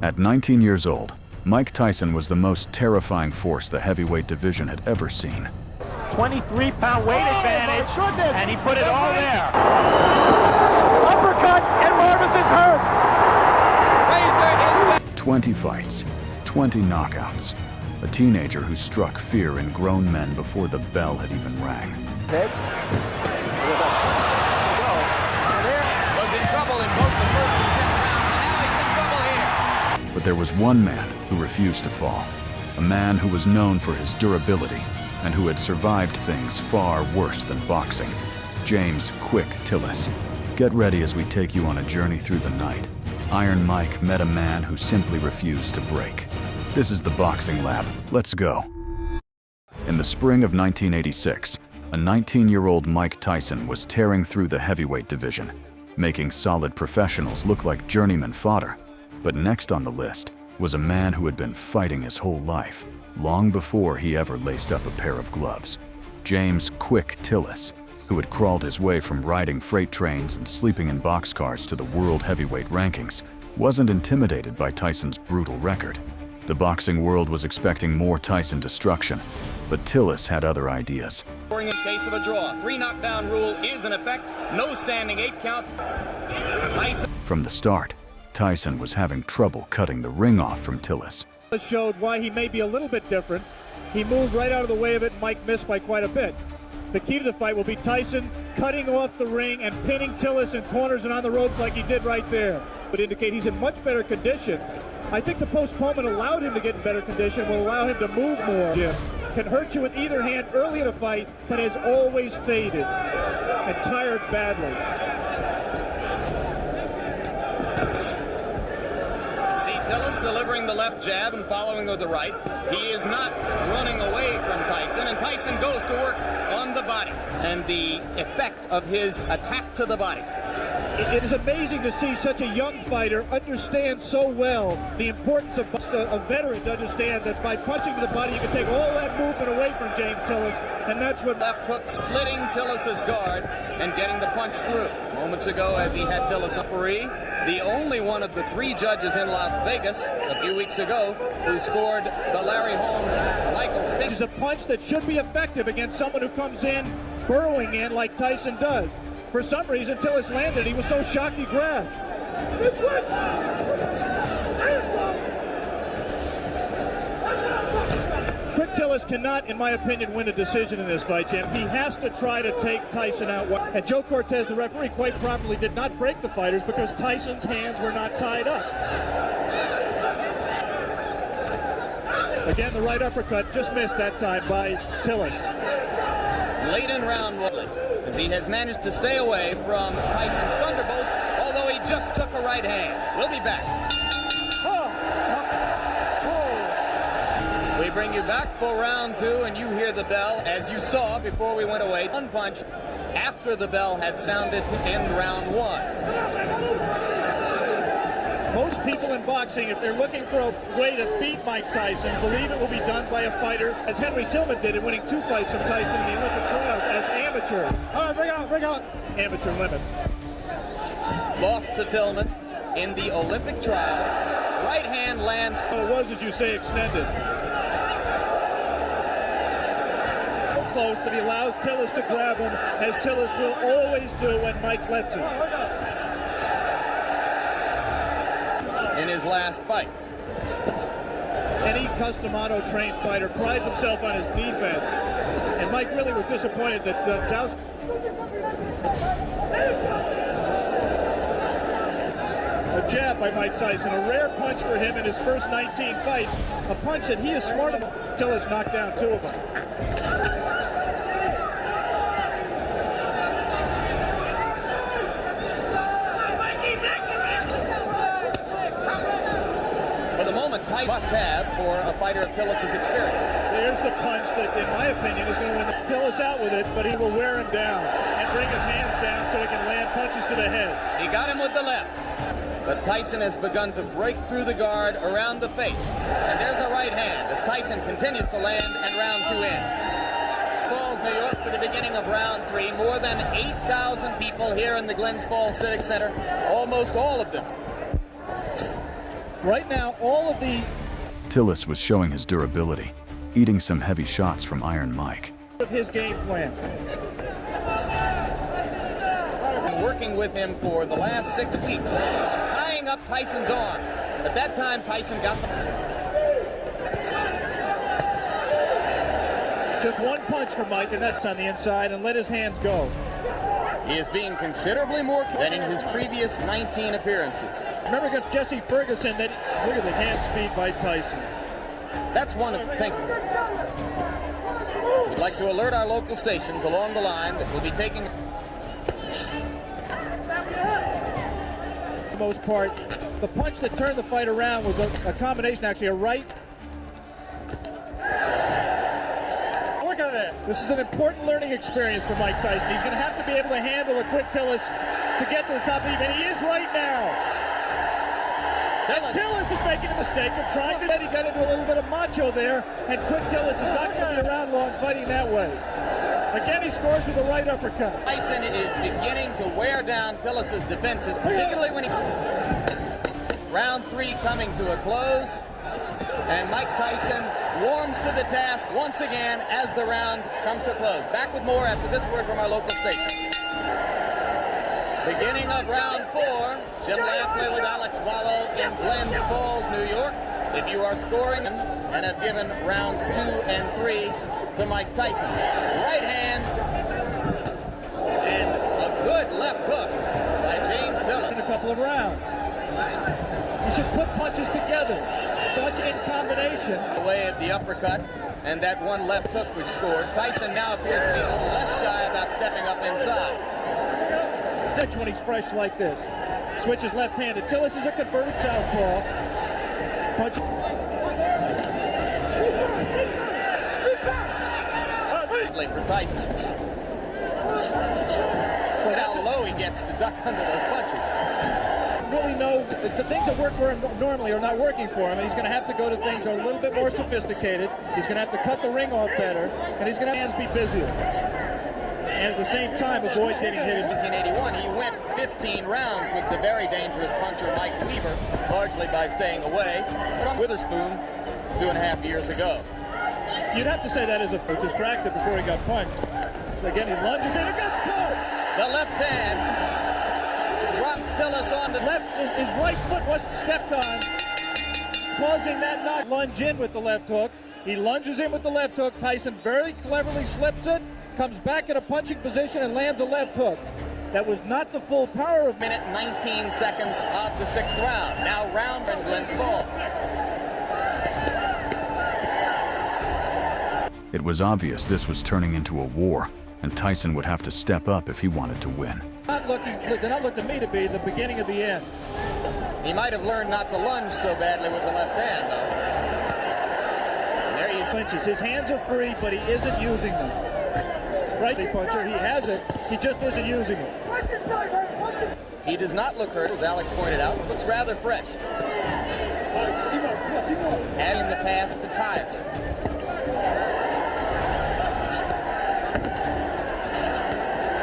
At 19 years old, Mike Tyson was the most terrifying force the heavyweight division had ever seen. 23-pound weight advantage, and he put it all there. Uppercut, and Marvis is hurt. 20 fights, 20 knockouts. A teenager who struck fear in grown men before the bell had even rang. Was in trouble in both the first and 10th rounds, and now he's in trouble here. But there was one man who refused to fall. A man who was known for his durability and who had survived things far worse than boxing. James "Quick" Tillis. Get ready as we take you on a journey through the night. Iron Mike met a man who simply refused to break. This is the Boxing Lab. Let's go. In the spring of 1986, a 19-year-old Mike Tyson was tearing through the heavyweight division, making solid professionals look like journeyman fodder. But next on the list was a man who had been fighting his whole life, long before he ever laced up a pair of gloves. James "Quick" Tillis, who had crawled his way from riding freight trains and sleeping in boxcars to the world heavyweight rankings, wasn't intimidated by Tyson's brutal record. The boxing world was expecting more Tyson destruction, but Tillis had other ideas. In case of a draw, 3 knockdown rule is in effect, no standing 8 count. Tyson. From the start, Tyson was having trouble cutting the ring off from Tillis. Showed why he may be a little bit different. He moved right out of the way of it, and Mike missed by quite a bit. The key to the fight will be Tyson cutting off the ring and pinning Tillis in corners and on the ropes like he did right there. Would indicate he's in much better condition. I think the postponement allowed him to get in better condition, will allow him to move more. Yeah. Can hurt you with either hand early in a fight, but has always faded and tired badly. See Tillis delivering the left jab and following with the right. He is not running away from Tyson, and Tyson goes to work on the body and the effect of his attack to the body. It is amazing to see such a young fighter understand so well the importance of a veteran to understand that by punching to the body you can take all that movement away from James Tillis, and that's what left hook splitting Tillis's guard and getting the punch through. Moments ago, as he had Tillis referee, the only one of the 3 judges in Las Vegas a few weeks ago who scored the Larry Holmes-Michael Spink. Which is a punch that should be effective against someone who comes in burrowing in like Tyson does. For some reason, Tillis landed. He was so shocked he grabbed. Quick Tillis cannot, in my opinion, win a decision in this fight, Jim. He has to try to take Tyson out. And Joe Cortez, the referee, quite properly did not break the fighters because Tyson's hands were not tied up. Again, the right uppercut just missed that time by Tillis. Late in round 1, as he has managed to stay away from Tyson's thunderbolts, although he just took a right hand. We'll be back. We bring you back for round 2, and you hear the bell, as you saw before we went away. One punch after the bell had sounded to end round 1. Most people in boxing, if they're looking for a way to beat Mike Tyson, believe it will be done by a fighter, as Henry Tillman did in winning 2 fights from Tyson in the Olympic trials as amateur. All right, bring out. Amateur limit. Lost to Tillman in the Olympic trials. Right hand lands. It was, as you say, extended. So close that he allows Tillis to grab him, as Tillis will always do when Mike lets him. In his last fight. Any custom auto-trained fighter prides himself on his defense, and Mike really was disappointed that Zaus. A jab by Mike Tyson, a rare punch for him in his first 19 fights, a punch that he is smart enough until he's knocked down 2 of them. Must have for a fighter of Tillis' experience. There's the punch that, in my opinion, is going to win Tillis out with it, but he will wear him down and bring his hands down so he can land punches to the head. He got him with the left, but Tyson has begun to break through the guard around the face. And there's a right hand as Tyson continues to land and round 2 ends. Falls, New York for the beginning of round 3. More than 8,000 people here in the Glens Falls Civic Center, almost all of them Right now, all of the Tillis was showing his durability, eating some heavy shots from Iron Mike. of his game plan. Been working with him for the last 6 weeks, tying up Tyson's arms. At that time, Tyson got the... Just one punch from Mike, and that's on the inside, and let his hands go. He is being considerably more than in his previous 19 appearances. Remember against Jesse Ferguson, that look at the hand speed by Tyson. That's one of the things. We'd like to alert our local stations along the line that will be taking... For the most part, the punch that turned the fight around was a combination, actually, a right. Look at that. This is an important learning experience for Mike Tyson. He's going to have to be able to handle a quick Tillis to get to the top of the and he is right now. Tillis is making a mistake of trying to... He got into a little bit of macho there, and quick Tillis is not going to be around long fighting that way. Again, he scores with a right uppercut. Tyson is beginning to wear down Tillis's defenses, particularly when he... Round 3 coming to a close, and Mike Tyson warms to the task once again as the round comes to a close. Back with more after this word from our local station. Beginning of round 4, Jim Lampley with Alex Wallow in Glens Falls, New York. If you are scoring and have given rounds 2 and 3 to Mike Tyson. Right hand and a good left hook by James Tillis. In a couple of rounds. You should put punches together. Punch in combination. Away at the uppercut and that one left hook which scored. Tyson now appears to be a little less shy about stepping up inside. When he's fresh like this. Switches left-handed. Tillis is a converted southpaw. Punch. For Tyson. Look how low he gets to duck under those punches. Really know the things that work for him normally are not working for him, and he's going to have to go to things that are a little bit more sophisticated. He's going to have to cut the ring off better, and he's going to have hands be busier. And at the same time, avoid getting hit. In 1981, he went 15 rounds with the very dangerous puncher Mike Weaver, largely by staying away from Witherspoon 2.5 years ago. You'd have to say that as a distracted before he got punched. Again, he lunges in, it gets caught. The left hand drops Tillis on the left. His right foot wasn't stepped on, causing that knock. Lunge in with the left hook. He lunges in with the left hook. Tyson very cleverly slips it, comes back in a punching position and lands a left hook. That was not the full power of... Minute 19 seconds of the 6th round. Now round in Glens Falls. It was obvious this was turning into a war, and Tyson would have to step up if he wanted to win. Did not look to me to be the beginning of the end. He might have learned not to lunge so badly with the left hand, though. There he clinches. His hands are free, but he isn't using them. Right puncher, he has it, he just isn't using it. He does not look hurt, as Alex pointed out. Looks rather fresh. And in the pass to Tyson.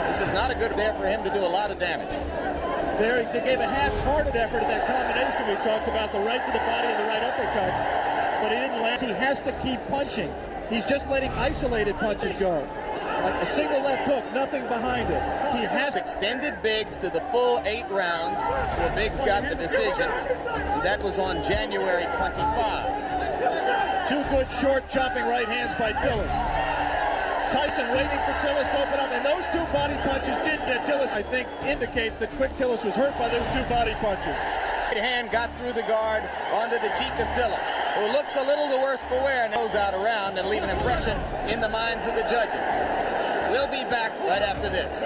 This is not a good there for him to do a lot of damage. There, he gave a half-hearted effort at that combination we talked about, the right to the body and the right uppercut, but he didn't land. He has to keep punching. He's just letting isolated punches go. Like a single left hook, nothing behind it. He has extended Biggs to the full 8 rounds, where Biggs got the decision, and that was on January 25. 2 good short chopping right hands by Tillis. Tyson waiting for Tillis to open up, and those 2 body punches did get Tillis. I think indicates that quick Tillis was hurt by those 2 body punches. Right hand got through the guard onto the cheek of Tillis, who looks a little the worse for wear and goes out around and leave an impression in the minds of the judges. We'll be back right after this.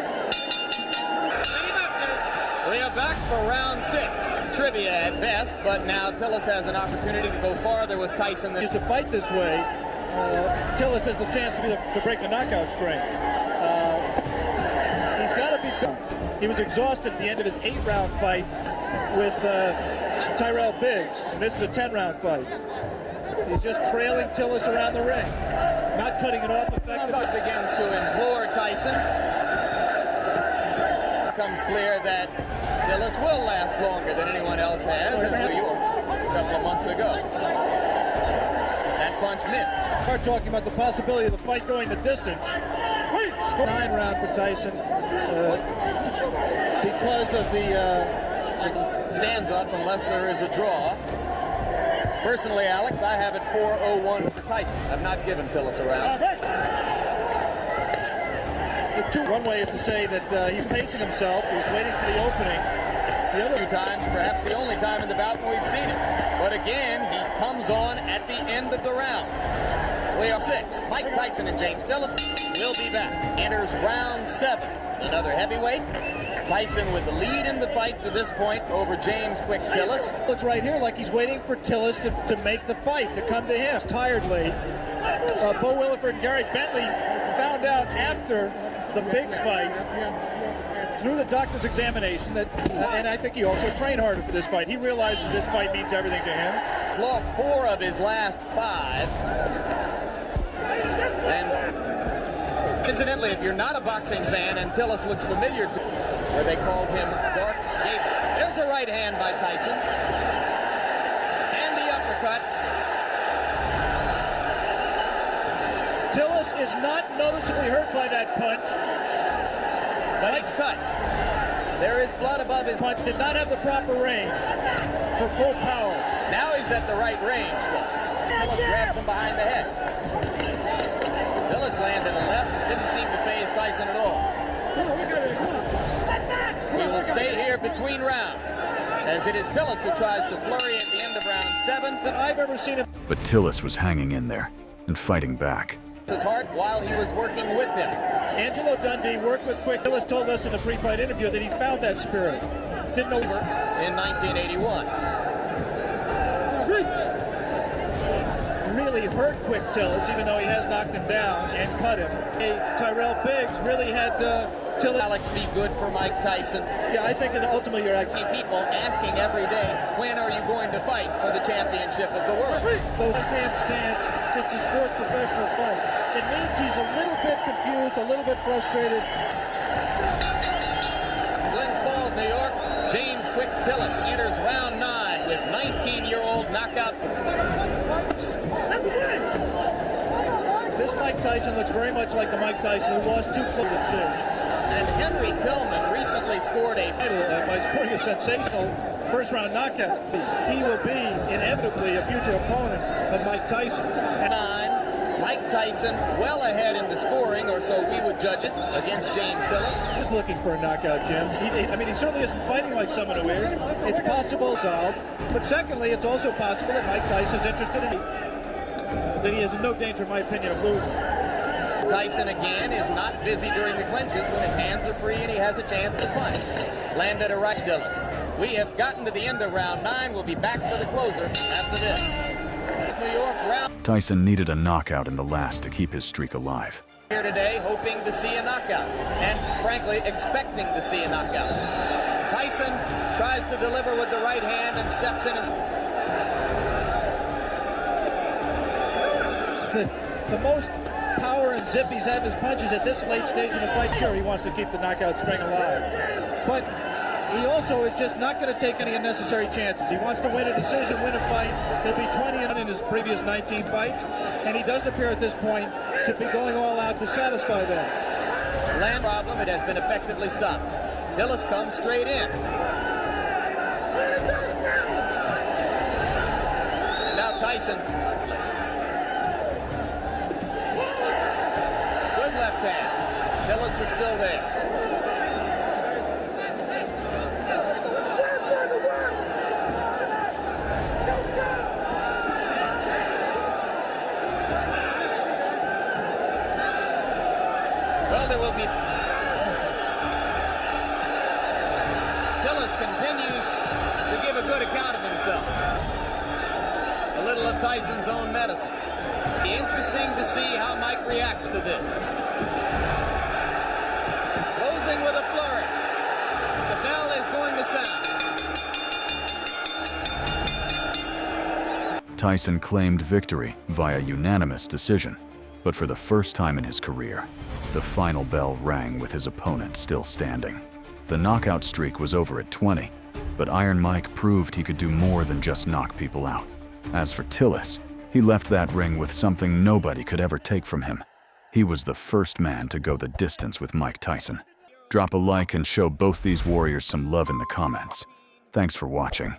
We are back for round 6. Trivia at best, but now Tillis has an opportunity to go farther with Tyson. Than to fight this way, Tillis has the chance to break the knockout string. He's got to be... He was exhausted at the end of his 8-round fight with Tyrell Biggs, and this is a 10-round fight. He's just trailing Tillis around the ring, not cutting it off effectively. Begins to implore Tyson. It becomes clear that Tillis will last longer than anyone else has, as we weeks ago. That punch missed. We're talking about the possibility of the fight going the distance. Score 9 round for Tyson because of the stands up unless there is a draw. Personally, Alex, I have it 4-0-1 for Tyson. I've not given Tillis a round. One way is to say that he's pacing himself. He's waiting for the opening. The other times, perhaps the only time in the bout when we've seen it. But again, he comes on at the end of the round. We are 6. Mike Tyson and James Tillis will be back. Enters round 7. Another heavyweight. Tyson with the lead in the fight to this point over James Quick Tillis. Looks right here like he's waiting for Tillis to make the fight, to come to him. He's tired late. Bo Williford and Gary Bentley found out after the Biggs fight, through the doctor's examination, that, and I think he also trained harder for this fight. He realizes this fight means everything to him. He's lost 4 of his last 5. And incidentally, if you're not a boxing fan, and Tillis looks familiar to where they called him Dark Gable. There's a right hand by Tyson. And the uppercut. Tillis is not noticeably hurt by that punch. Nice cut. There is blood above his punch. Did not have the proper range for full power. Now he's at the right range, though. Tillis grabs him behind the head. Tillis landed a left. Didn't seem to faze Tyson at all. We will stay here between rounds, as it is Tillis who tries to flurry at the end of round 7. That I've ever seen him. But Tillis was hanging in there and fighting back. His heart while he was working with him. Angelo Dundee worked with Quick. Tillis told us in the pre-fight interview that he found that spirit. Didn't know in 1981. Really hurt Quick Tillis, even though he has knocked him down and cut him. Tyrell Biggs really had Tillis. Alex, be good for Mike Tyson. Yeah, I think ultimately you're actually people asking every day, when are you going to fight for the championship of the world? Those left-hand stance since his 4th professional fight. It means he's a little bit confused, a little bit frustrated. Glens Falls, New York. James Quick Tillis enters round 9 with 19-year-old knockout. This Mike Tyson looks very much like the Mike Tyson who lost 2 close soon. And Henry Tillman recently scored by scoring a sensational first-round knockout. He will be inevitably a future opponent of Mike Tyson. 9, Mike Tyson well ahead in the scoring, or so we would judge it, against James Tillis. He's looking for a knockout, Jim. He certainly isn't fighting like someone who is. It's possible, solved. But secondly, it's also possible that Mike Tyson's interested in that he is in no danger, in my opinion, of losing. Tyson, again, is not busy during the clinches when his hands are free and he has a chance to punch. Landed a right Tillis. We have gotten to the end of round 9. We'll be back for the closer after this. New York round. Tyson needed a knockout in the last to keep his streak alive. Here today, hoping to see a knockout, and frankly, expecting to see a knockout. Tyson tries to deliver with the right hand and steps in. The most power and zip he's had in his punches at this late stage in the fight. Sure, he wants to keep the knockout string alive, but he also is just not going to take any unnecessary chances. He wants to win a decision, win a fight. He'll be 20 in his previous 19 fights, and he doesn't appear at this point to be going all out to satisfy that. Land problem, it has been effectively stopped. Tillis comes straight in. Now Tyson. Good left hand. Tillis is still there. Well, there will be. Tillis continues to give a good account of himself. A little of Tyson's own medicine. Be interesting to see how Mike reacts to this. Closing with a flurry. The bell is going to sound. Tyson claimed victory via unanimous decision, but for the first time in his career, the final bell rang with his opponent still standing. The knockout streak was over at 20, but Iron Mike proved he could do more than just knock people out. As for Tillis, he left that ring with something nobody could ever take from him. He was the first man to go the distance with Mike Tyson. Drop a like and show both these warriors some love in the comments. Thanks for watching.